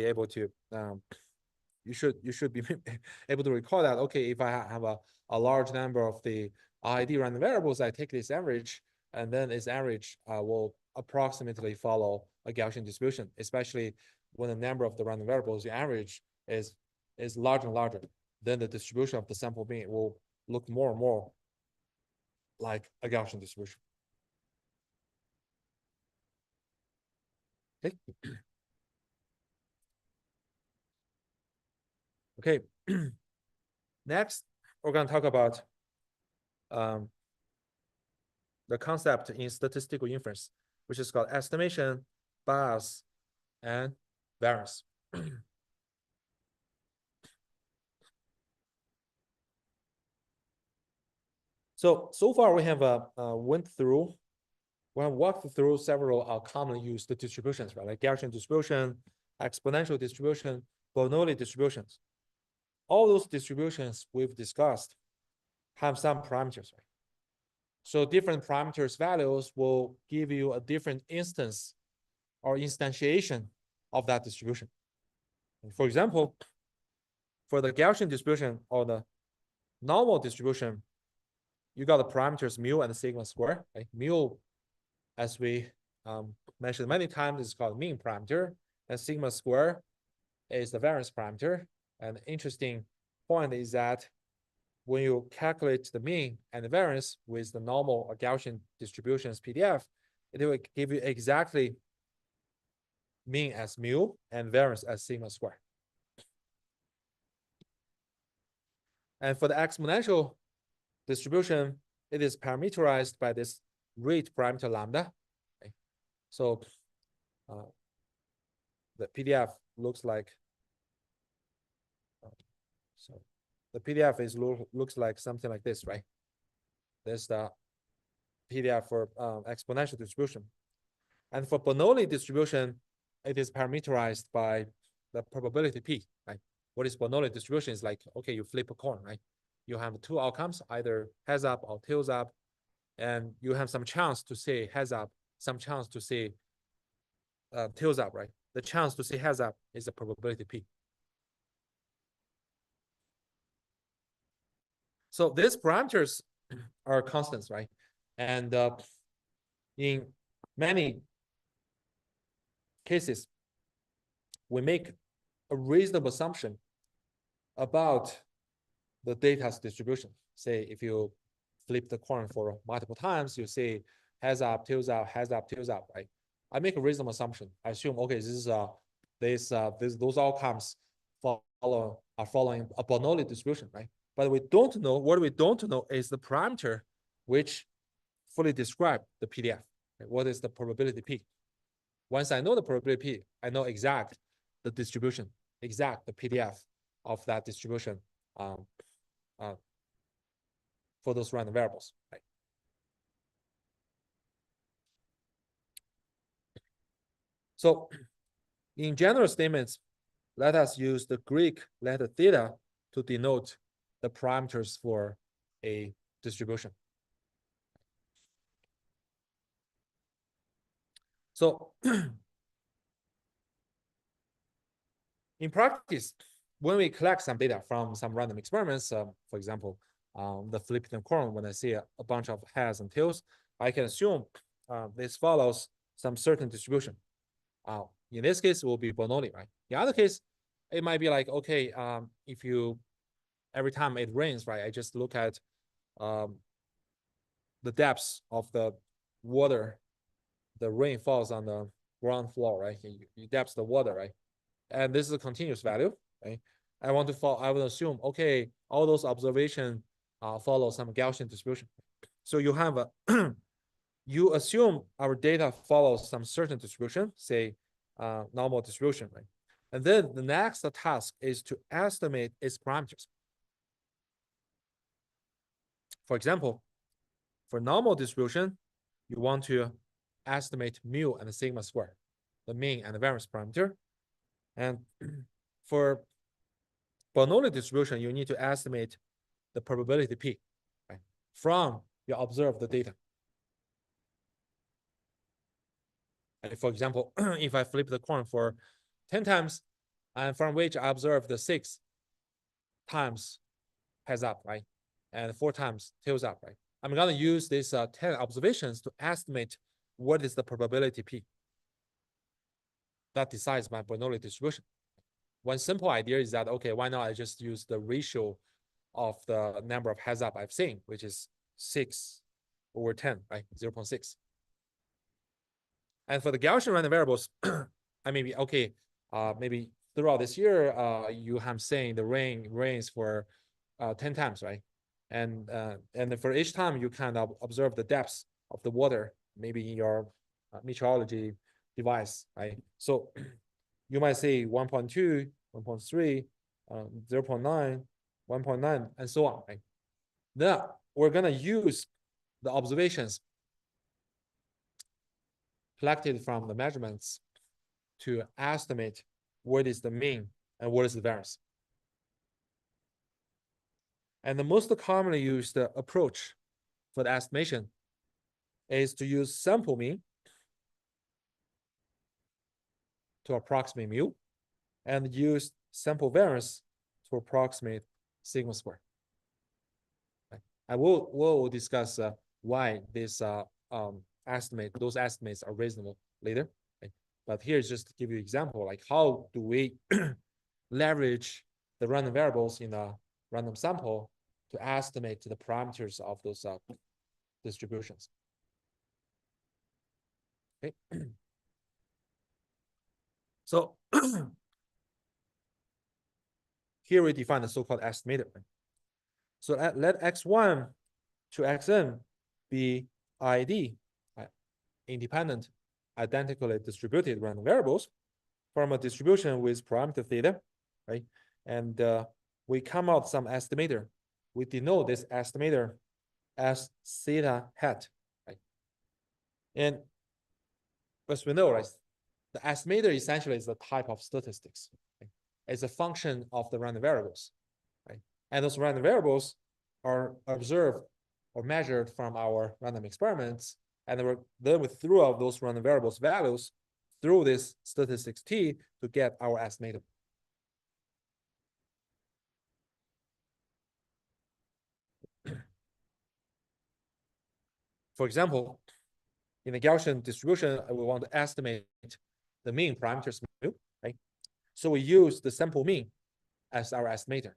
able to you should be able to recall that, okay, if I have a large number of the ID random variables, I take this average, and then its average will approximately follow a Gaussian distribution, especially when the number of the random variables, the average is larger and larger, then the distribution of the sample mean will look more and more like a Gaussian distribution. Okay. Okay. Next, we're going to talk about the concept in statistical inference, which is called estimation, bias, and variance. So far we have walked through several commonly used distributions, right? Like Gaussian distribution, exponential distribution, Bernoulli distributions. All those distributions we've discussed have some parameters, right? So different parameters values will give you a different instance or instantiation of that distribution. For example, for the Gaussian distribution or the normal distribution, you got the parameters mu and sigma square. Right? Mu, as we mentioned many times, is called mean parameter, and sigma square is the variance parameter. And the interesting point is that when you calculate the mean and the variance with the normal or Gaussian distributions PDF, it will give you exactly mean as mu and variance as sigma square. And for the exponential distribution, it is parameterized by this rate parameter lambda. Okay. So the PDF looks like, so the PDF looks like something like this, right? There's the PDF for exponential distribution. And for Bernoulli distribution, it is parameterized by the probability P, right? What is Bernoulli distribution is like, okay, you flip a coin, right? You have two outcomes, either heads up or tails up, and you have some chance to say heads up, some chance to say tails up, right? The chance to say heads up is the probability P. So these parameters are constants, right? And in many cases, we make a reasonable assumption about the data's distribution. Say if you flip the coin for multiple times, you say heads up, tails up, heads up, tails up, right? I make a reasonable assumption. I assume, okay, those outcomes are following a Bernoulli distribution, right? But we don't know, what we don't know is the parameter which fully describe the PDF. Right? What is the probability P? Once I know the probability P, I know exact the distribution, exact the PDF of that distribution for those random variables, right? So in general statements, let us use the Greek letter theta to denote the parameters for a distribution. So in practice, when we collect some data from some random experiments, for example, the flipped coin, when I see a bunch of heads and tails, I can assume this follows some certain distribution. In this case, it will be Bernoulli, right? In other case, it might be like, okay, if you, every time it rains, right, I just look at the depths of the water, the rain falls on the ground floor, right? You depth the water, right? And this is a continuous value, right? I want to assume, okay, all those observations follow some Gaussian distribution. So you have a, you assume our data follows some certain distribution, say normal distribution, right? And then the next task is to estimate its parameters. For example, for normal distribution, you want to estimate mu and the sigma square, the mean and the variance parameter. And for Bernoulli distribution, you need to estimate the probability p, right, from your observed data. And for example, if I flip the coin for 10 times, and from which I observe the 6 times heads up, right, and 4 times tails up, right, I'm going to use these 10 observations to estimate what is the probability p that decides my Bernoulli distribution. One simple idea is that, okay, why not I just use the ratio of the number of heads up I've seen, which is 6/10, right, 0.6. And for the Gaussian random variables, I may be, okay, maybe throughout this year, you have seen the rains for 10 times, right? And for each time, you kind of observe the depths of the water, maybe in your meteorology device, right? So you might say 1.2, 1.3, 0.9, 1.9, and so on, right? Then we're going to use the observations collected from the measurements to estimate what is the mean and what is the variance. And the most commonly used approach for the estimation is to use sample mean to approximate mu and use sample variance to approximate sigma square. Right. I will discuss why this those estimates are reasonable later. Right? But here's just to give you an example, like how do we leverage the random variables in a random sample to estimate the parameters of those distributions. Okay. So here we define the so-called estimator. So let x1 to xn be ID, independent, identically distributed random variables from a distribution with parameter theta, right? And we come out some estimator. We denote this estimator as theta hat, right? And as we know, right, the estimator essentially is the type of statistics. Right? It's a function of the random variables, right? And those random variables are observed or measured from our random experiments, and then we throw out those random variables values through this statistics T to get our estimator. For example, in the Gaussian distribution, we want to estimate the mean parameters mu, right? So we use the sample mean as our estimator.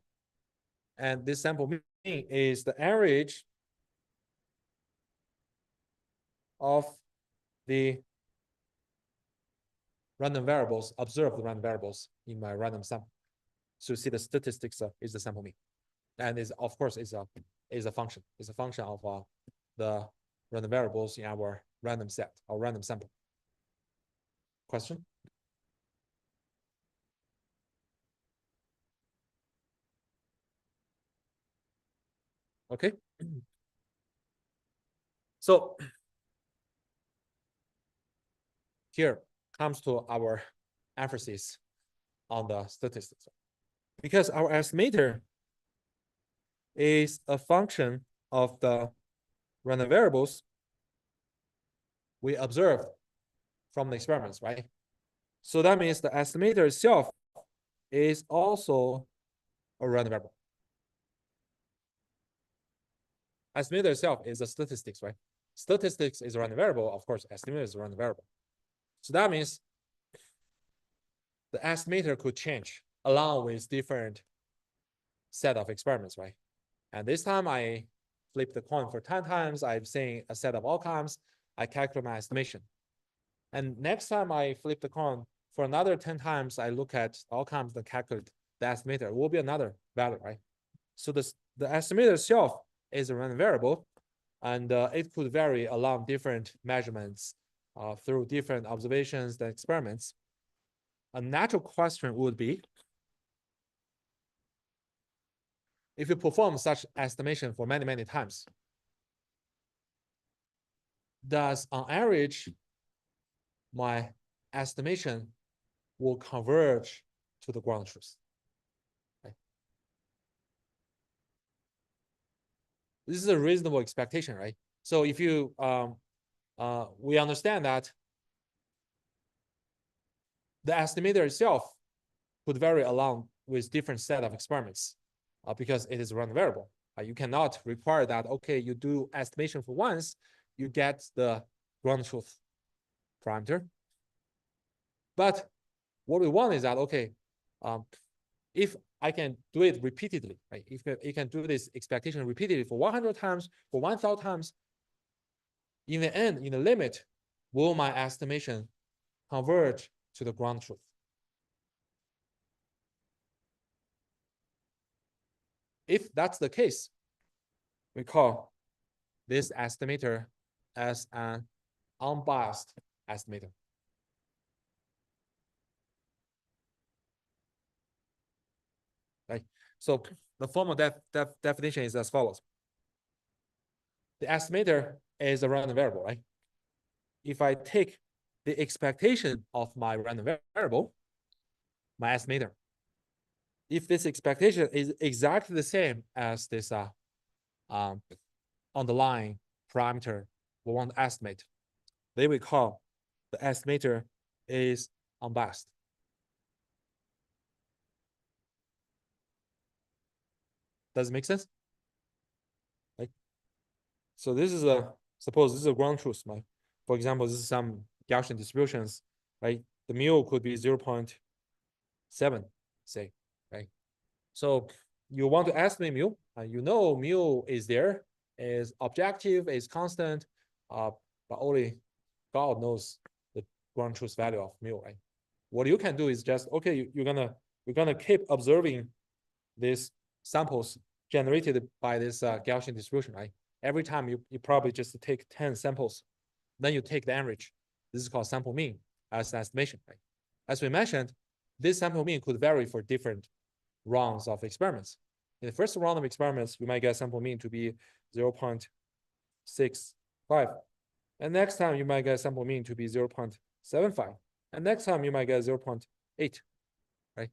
And this sample mean is the average of the random variables, observed random variables in my random sample. So you see the statistics is the sample mean. And is of course is a function. It's a function of the random variables in our random set or random sample. Question? Okay. So here comes to our emphasis on the statistics. Because our estimator is a function of the random variables we observe from the experiments, right? So that means the estimator itself is also a random variable. Estimator itself is a statistics, right? Statistics is a random variable. Of course, estimator is a random variable. So that means the estimator could change along with different set of experiments, right? And this time I flip the coin for 10 times. I'm seeing a set of outcomes. I calculate my estimation. And next time I flip the coin for another 10 times, I look at outcomes and calculate the estimator. It will be another value, right? So the estimator itself is a random variable, and it could vary along different measurements through different observations and experiments. A natural question would be, if you perform such estimation for many, many times, does on average my estimation will converge to the ground truth? Right? This is a reasonable expectation, right? So if you we understand that the estimator itself could vary along with different set of experiments because it is a random variable. You cannot require that, okay, you do estimation for once, you get the ground truth parameter. But what we want is that, okay, if I can do it repeatedly, right? If you can do this expectation repeatedly for 100 times, for 1,000 times, in the end, in the limit, will my estimation converge to the ground truth? If that's the case, we call this estimator as an unbiased estimator. Right? So the formal definition is as follows. The estimator is a random variable, right? If I take the expectation of my random variable, my estimator, if this expectation is exactly the same as this underlying parameter we want to estimate, then we call the estimator is unbiased. Does it make sense? Right? So this is suppose this is a ground truth, right? For example, this is some Gaussian distributions, right? The mu could be 0.7, say, right? So you want to estimate mu, you know mu is there, is objective, is constant, but only God knows the ground truth value of mu, right? What you can do is just, okay, you're gonna keep observing these samples generated by this Gaussian distribution, right? Every time you probably just take 10 samples, then you take the average. This is called sample mean as an estimation, right? As we mentioned, this sample mean could vary for different rounds of experiments. In the first round of experiments, we might get sample mean to be 0.65. And next time you might get sample mean to be 0.75. And next time you might get 0.8, right?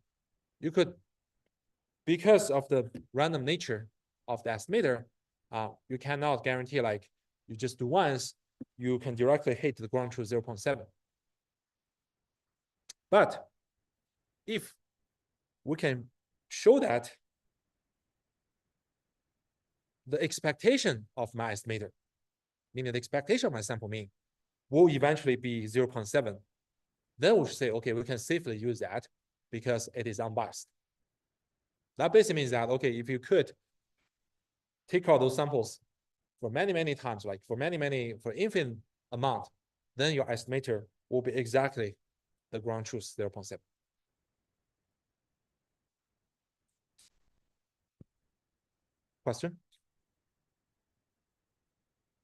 You could, because of the random nature of the estimator, you cannot guarantee like you just do once, you can directly hit the ground truth 0.7. But if we can show that the expectation of my estimator, meaning the expectation of my sample mean, will eventually be 0.7, then we should say, okay, we can safely use that because it is unbiased. That basically means that, okay, if you could take out those samples for many, many times, like for infinite amount, then your estimator will be exactly the ground truth 0.7. Question?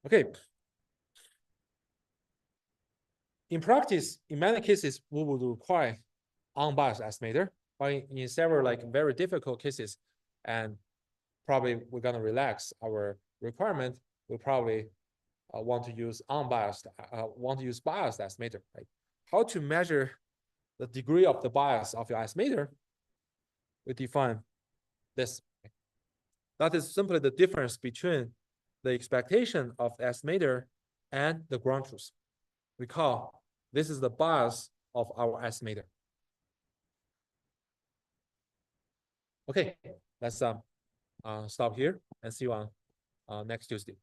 Okay. In practice, in many cases, we would require unbiased estimator, but in several like very difficult cases, and probably we're gonna relax our requirement, we probably want to use unbiased, biased estimator, right? How to measure the degree of the bias of your estimator? We define this. That is simply the difference between the expectation of the estimator and the ground truth. We call This is the bias of our estimator. Okay, let's stop here and see you on next Tuesday.